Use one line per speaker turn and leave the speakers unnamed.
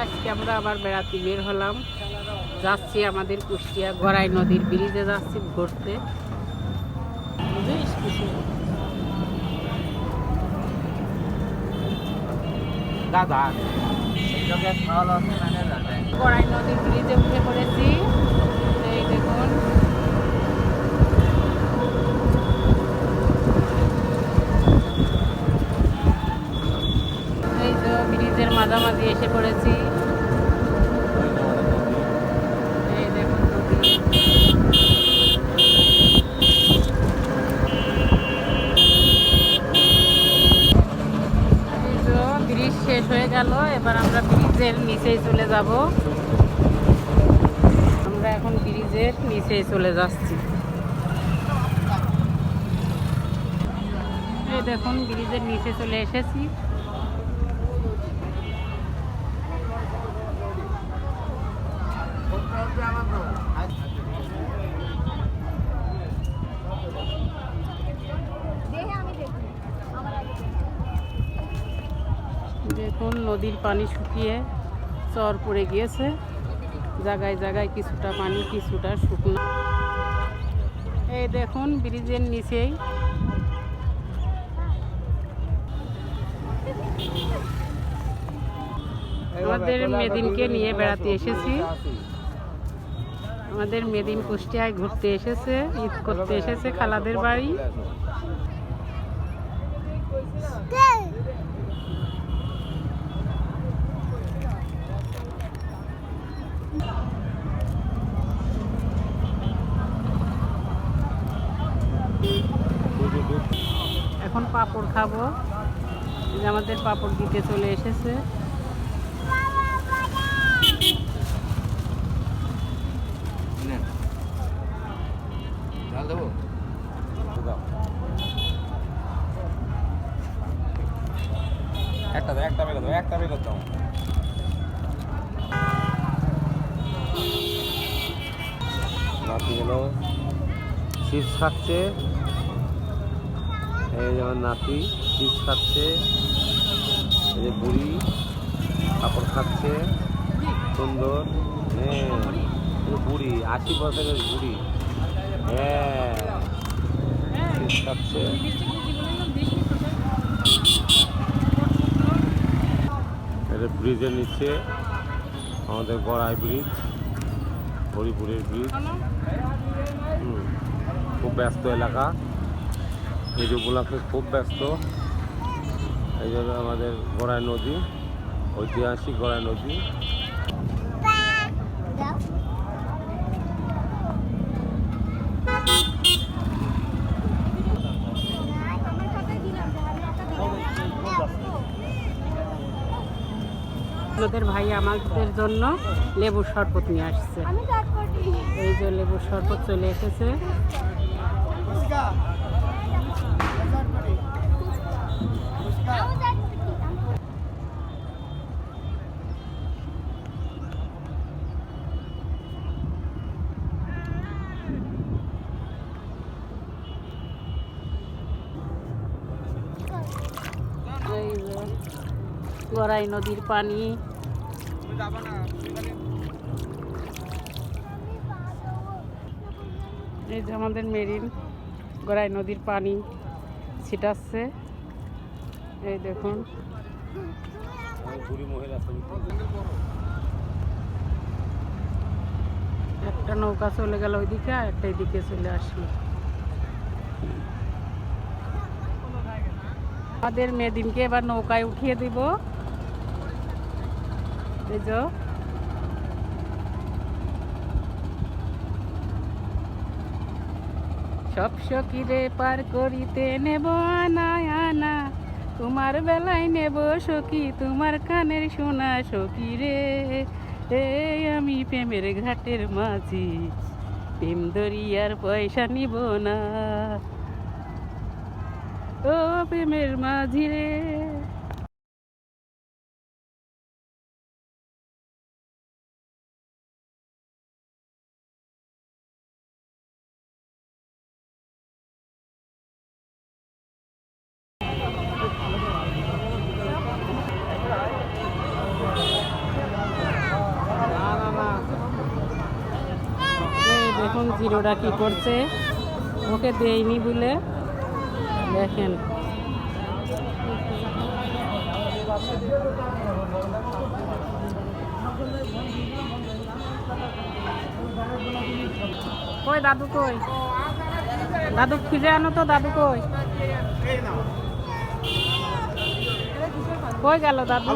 আজকে আমরা আবার বেড়াতে বের হলাম, যাচ্ছি আমাদের কুষ্টিয়া গড়াই নদীর ব্রিজে যাচ্ছি ঘুরতে। গড়াই নদীর ব্রিজে উঠে পড়েছি, এই দেখুন। এই তো ব্রিজের মাঝামাঝি এসে পড়েছি। এই দেখুন নদী। এই তো ব্রিজ শেষ হয়ে গেল, এবার আমরা ব্রিজের নিচেই চলে যাব। আমরা এখন ব্রিজের নিচেই চলে যাচ্ছি। এই দেখুন ব্রিজের নিচে চলে এসেছি। দেখুন নদীর পানি শুকিয়ে চর পড়ে গিয়েছে, জায়গায় জায়গায় কিছুটা পানি কিছুটা শুকনো। এই দেখুন ব্রিজের নিচেই আমাদের মেদিনকে নিয়ে বেড়াতে এসেছি। আমাদের মেদিন কুষ্টিয়ায় ঘুরতে এসেছে, ঈদ করতে এসেছে খালাদের বাড়ি। এখন পাঁপড় খাবো, আমাদের পাঁপড় দিতে চলে এসেছে।
নাতি হলো চিপস খাচ্ছে, এই যেমন নাতি চিপস খাচ্ছে, এই যে বুড়ি কাপড় খাচ্ছে সুন্দর। হ্যাঁ বুড়ি 80 বছরের বুড়ি, হ্যাঁ চিপস খাচ্ছে। এটা ব্রিজের নিচে আমাদের গড়াই ব্রিজ, হরিপুরের ব্রিজ। খুব ব্যস্ত এলাকা, এই উপলক্ষে খুব ব্যস্ত। এই জন্য আমাদের গড়াই নদী, ঐতিহাসিক গড়াই নদী।
আপনাদের ভাই আমাদের জন্য লেবুর শরবত নিয়ে আসছে। এই যে লেবুর শরবত চলে এসেছে। এই যে গড়াই নদীর পানি। এই যে আমাদের মেরিন গড়াই নদীর পানি ছিটাচ্ছে, এই দেখুন। একটা নৌকা চলে গেল ওইদিকে, আর একটা এদিকে চলে আসলো। আমাদের মেদিনকে এবার নৌকায় উঠিয়ে দিব। এই যে সব সখীরে পার করিতে নেব আনা আনা, তোমার বেলায় নেব সখী তোমার কানের সোনা সখী রে। এই আমি প্রেমের ঘাটের মাঝি, প্রেম দরিয়ার পয়সা নিব না, ও প্রেমের মাঝি রে। দেখুন জিরোটা কি করছে, ওকে দেয়নি বলে। দেখেন কই দাদু, কই দাদু, খুঁজে আনো তো দাদু, কই কই গেল দাদু?